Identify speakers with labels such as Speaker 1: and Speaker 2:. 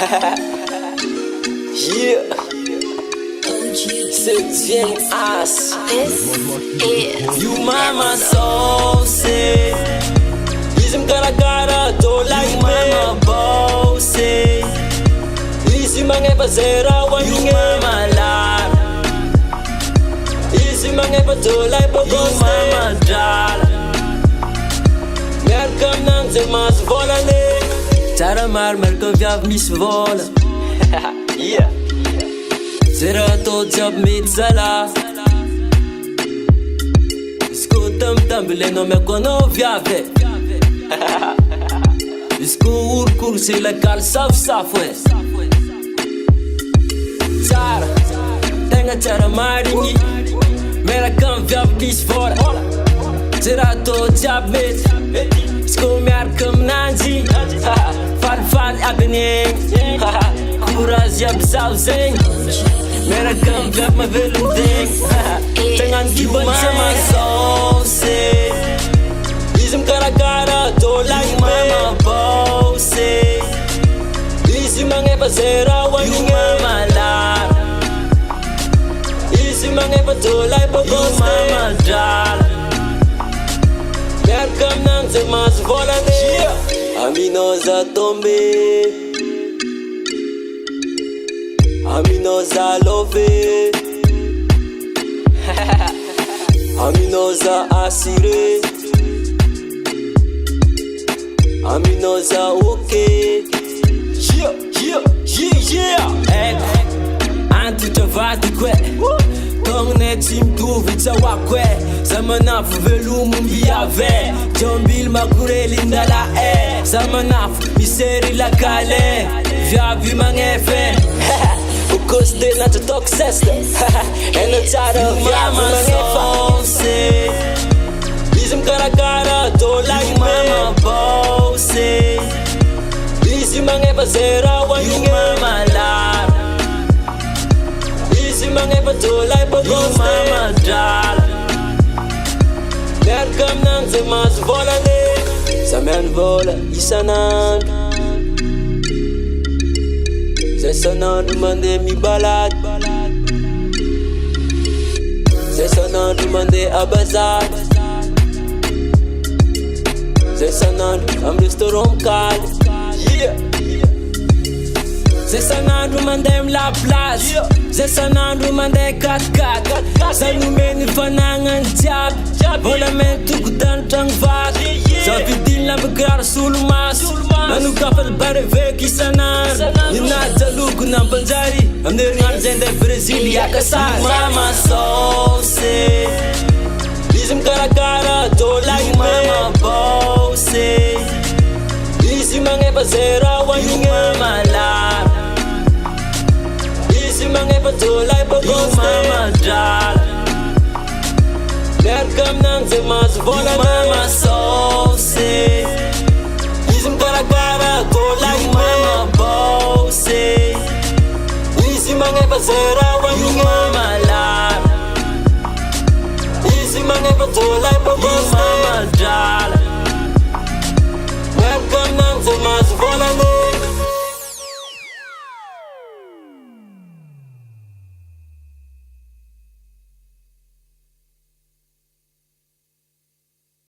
Speaker 1: Yeah. Sexy ass.
Speaker 2: This is
Speaker 1: You mama so say. Ism cara to like mama bossy. Isi mangepa zera one you mama la. Isi mangepa to like you mama dala. Merkam nang ze mas volane. Tara mar merkam vyav mis vola. Yeah. Zera to job mit sala. Escutam tambile no me kono viave. Escu urcur se la cal saf safwe. Zara tenga tara maringi. Mera kam viave mis fora. Zera to job mit. Escu merkam nanji. Fal abneng. Kuras yab zawzeng. Mera kam viave ma velundeng. Tengan giban mama so say. Ism cara to like mama bossy. Isi mangepa zera one you mama la. Isi mangepa to like you mama dala. Merkam nang ze mas volane. Amino za tombe. Amino za love. Amino za asire. Amino za okay. Yeah. Antu chavati kwe. Tong ne tim tu vitsa wakwe. Zamanafu velumu mbiave. Jombil makureli ndala Zamanafu miseri la kale. Vyavi mangefe. Ukoste na to talk sister. And the title mama so say. Ism cara to like mama bossy. Isi mangepa zera one you mama la. Isi mangepa to like you mama dala. Merkam nang ze mas volane. Samen vola isanan. Zesanan mande mi balad. Zesanan mande abazad. Zesanan am restaurant card. Yeah. Zesanan mandem la place. Zesanan mandem kat. Sanu meni fanangan jab. Vola men tukudan tang vat. Zavidin la begrar sulmas. Manu kapal bare veki sanan. Nina jaluk nam panjari. Amne ringan zende Brazil ya kasar. Mama so say. Ism cara to like mama bossy. Isi mangepa zera one you mama la. Isi mangepa to like you mama dala. Merkam nang ze mas volane. Mama so say. Ism cara to like mama bossy. Isi mangepa zera one you mama la. Isi mangepa to like you mama